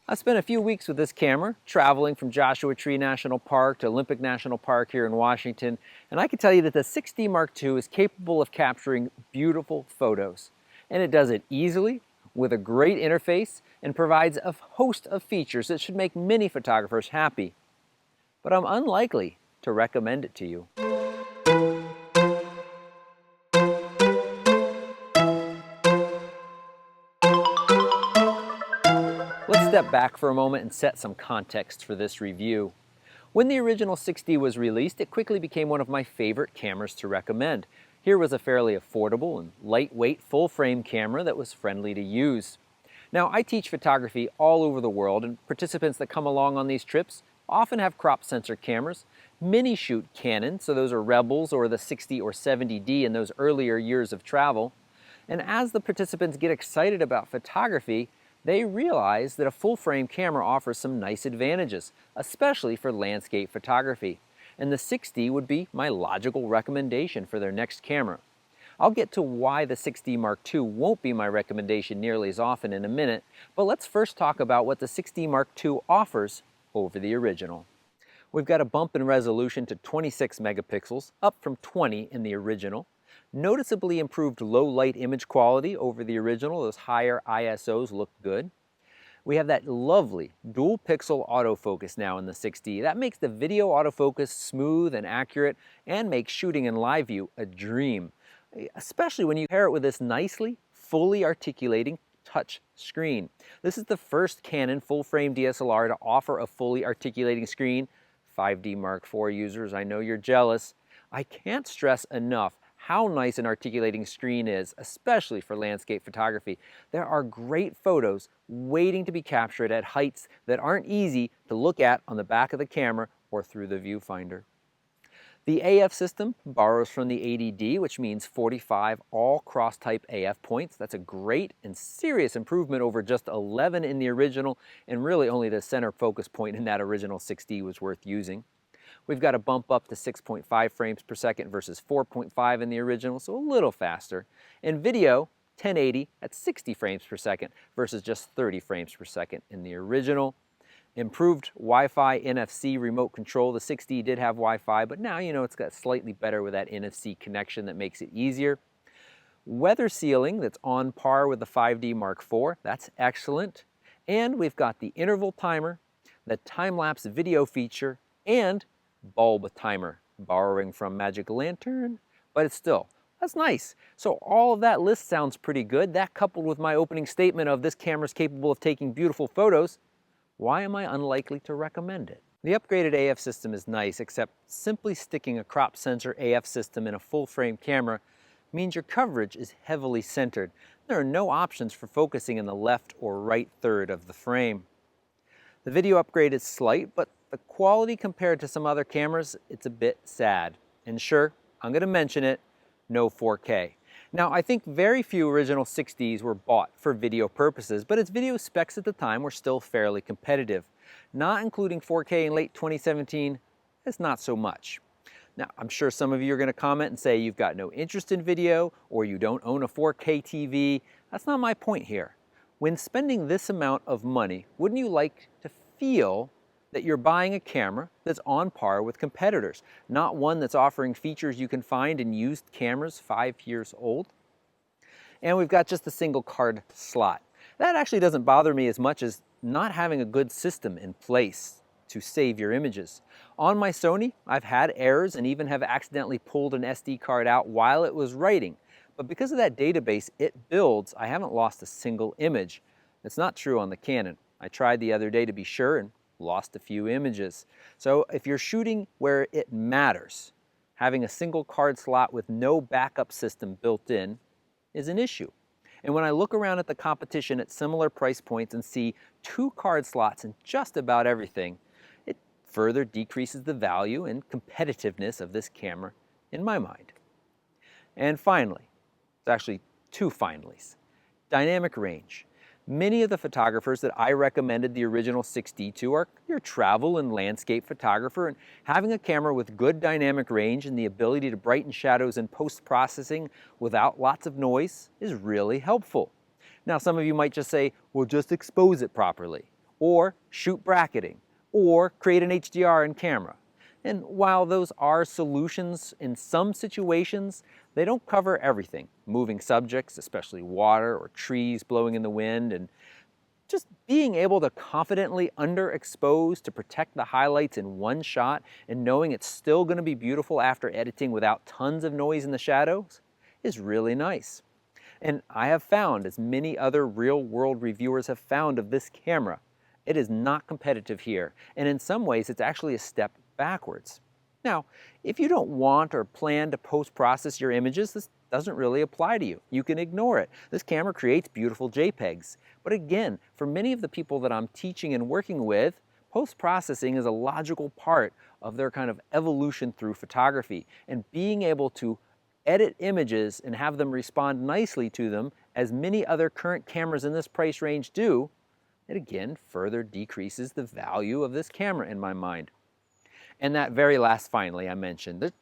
I spent a few weeks with this camera, traveling from Joshua Tree National Park to Olympic National Park here in Washington, and I can tell you that the 6D Mark II is capable of capturing beautiful photos. And it does it easily, with a great interface, and provides a host of features that should make many photographers happy. But I'm unlikely to recommend it to you. Let's step back for a moment and set some context for this review. When the original 6D was released, it quickly became one of my favorite cameras to recommend. Here was a fairly affordable and lightweight full-frame camera that was friendly to use. Now, I teach photography all over the world, and participants that come along on these trips often have crop sensor cameras. Many shoot Canon, so those are Rebels or the 60 or 70D in those earlier years of travel. And as the participants get excited about photography, they realize that a full-frame camera offers some nice advantages, especially for landscape photography. And the 6D would be my logical recommendation for their next camera. I'll get to why the 6D Mark II won't be my recommendation nearly as often in a minute, but let's first talk about what the 6D Mark II offers over the original. We've got a bump in resolution to 26 megapixels, up from 20 in the original. Noticeably improved low light image quality over the original. Those higher ISOs look good. We have that lovely dual pixel autofocus now in the 6D. That makes the video autofocus smooth and accurate and makes shooting in live view a dream, especially when you pair it with this nicely, fully articulating touch screen. This is the first Canon full-frame DSLR to offer a fully articulating screen. 5D Mark IV users, I know you're jealous. I can't stress enough how nice an articulating screen is, especially for landscape photography. There are great photos waiting to be captured at heights that aren't easy to look at on the back of the camera or through the viewfinder. The AF system borrows from the 80D, which means 45 all cross-type AF points. That's a great and serious improvement over just 11 in the original, and really only the center focus point in that original 6D was worth using. We've got a bump up to 6.5 frames per second versus 4.5 in the original, so a little faster. And video, 1080 at 60 frames per second versus just 30 frames per second in the original. Improved Wi-Fi NFC remote control. The 6D did have Wi-Fi, but now it's got slightly better with that NFC connection that makes it easier. Weather sealing that's on par with the 5D Mark IV. That's excellent. And we've got the interval timer, the time-lapse video feature, and bulb timer, borrowing from Magic Lantern, but it's still, that's nice. So all of that list sounds pretty good. That coupled with my opening statement of this camera's capable of taking beautiful photos, why am I unlikely to recommend it? The upgraded AF system is nice, except simply sticking a crop sensor AF system in a full-frame camera means your coverage is heavily centered. There are no options for focusing in the left or right third of the frame. The video upgrade is slight, but the quality compared to some other cameras, it's a bit sad. And sure, I'm going to mention it, no 4K. Now, I think very few original 6Ds were bought for video purposes, but its video specs at the time were still fairly competitive. Not including 4K in late 2017 is not so much. Now, I'm sure some of you are going to comment and say you've got no interest in video or you don't own a 4K TV. That's not my point here. When spending this amount of money, wouldn't you like to feel that you're buying a camera that's on par with competitors, not one that's offering features you can find in used cameras 5 years old? And we've got just a single card slot. That actually doesn't bother me as much as not having a good system in place to save your images. On my Sony, I've had errors and even have accidentally pulled an SD card out while it was writing. But because of that database it builds, I haven't lost a single image. It's not true on the Canon. I tried the other day to be sure and lost a few images. So if you're shooting where it matters, having a single card slot with no backup system built in is an issue. And when I look around at the competition at similar price points and see 2 card slots in just about everything, it further decreases the value and competitiveness of this camera in my mind. And finally, it's actually 2 finallys. Dynamic range. Many of the photographers that I recommended the original 6D to are your travel and landscape photographer, and having a camera with good dynamic range and the ability to brighten shadows in post-processing without lots of noise is really helpful. Now, some of you might just say, well, just expose it properly. or shoot bracketing, or create an HDR in camera. And while those are solutions in some situations, they don't cover everything. Moving subjects, especially water or trees blowing in the wind, and just being able to confidently underexpose to protect the highlights in one shot and knowing it's still going to be beautiful after editing without tons of noise in the shadows is really nice. And I have found, as many other real-world reviewers have found of this camera, it is not competitive here, and in some ways it's actually a step backwards. Now, if you don't want or plan to post-process your images, this doesn't really apply to you. You can ignore it. This camera creates beautiful JPEGs. But again, for many of the people that I'm teaching and working with, post-processing is a logical part of their kind of evolution through photography, and being able to edit images and have them respond nicely to them, as many other current cameras in this price range do, it again further decreases the value of this camera in my mind. And that very last finally I mentioned,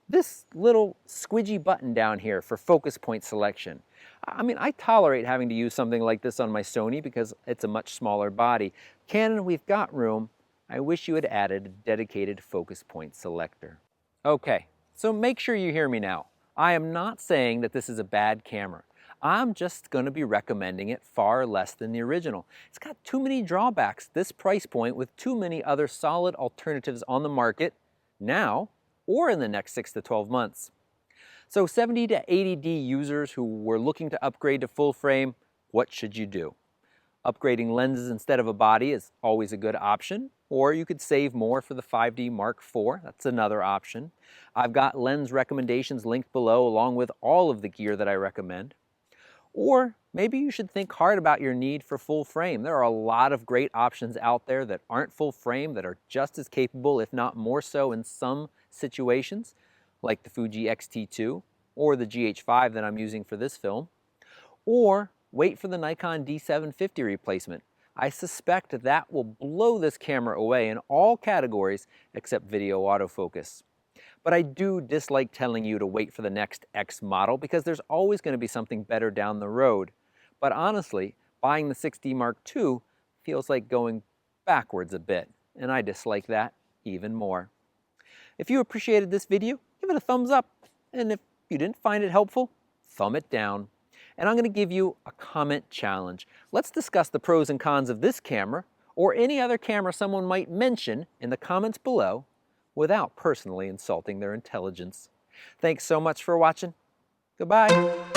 this little squidgy button down here for focus point selection. I mean, I tolerate having to use something like this on my Sony because it's a much smaller body. Canon, we've got room. I wish you had added a dedicated focus point selector. Okay, so make sure you hear me now. I am not saying that this is a bad camera. I'm just going to be recommending it far less than the original. It's got too many drawbacks, this price point, with too many other solid alternatives on the market now or in the next 6 to 12 months. So 70 to 80D users who were looking to upgrade to full frame, what should you do? Upgrading lenses instead of a body is always a good option, or you could save more for the 5D Mark IV. That's another option. I've got lens recommendations linked below along with all of the gear that I recommend. Or maybe you should think hard about your need for full frame. There are a lot of great options out there that aren't full frame that are just as capable, if not more so in some situations, like the Fuji X-T2 or the GH5 that I'm using for this film. Or wait for the Nikon D750 replacement. I suspect that will blow this camera away in all categories except video autofocus. But I do dislike telling you to wait for the next X model because there's always going to be something better down the road. But honestly, buying the 6D Mark II feels like going backwards a bit, and I dislike that even more. If you appreciated this video, give it a thumbs up, and if you didn't find it helpful, thumb it down. And I'm going to give you a comment challenge. Let's discuss the pros and cons of this camera or any other camera someone might mention in the comments below without personally insulting their intelligence. Thanks so much for watching. Goodbye.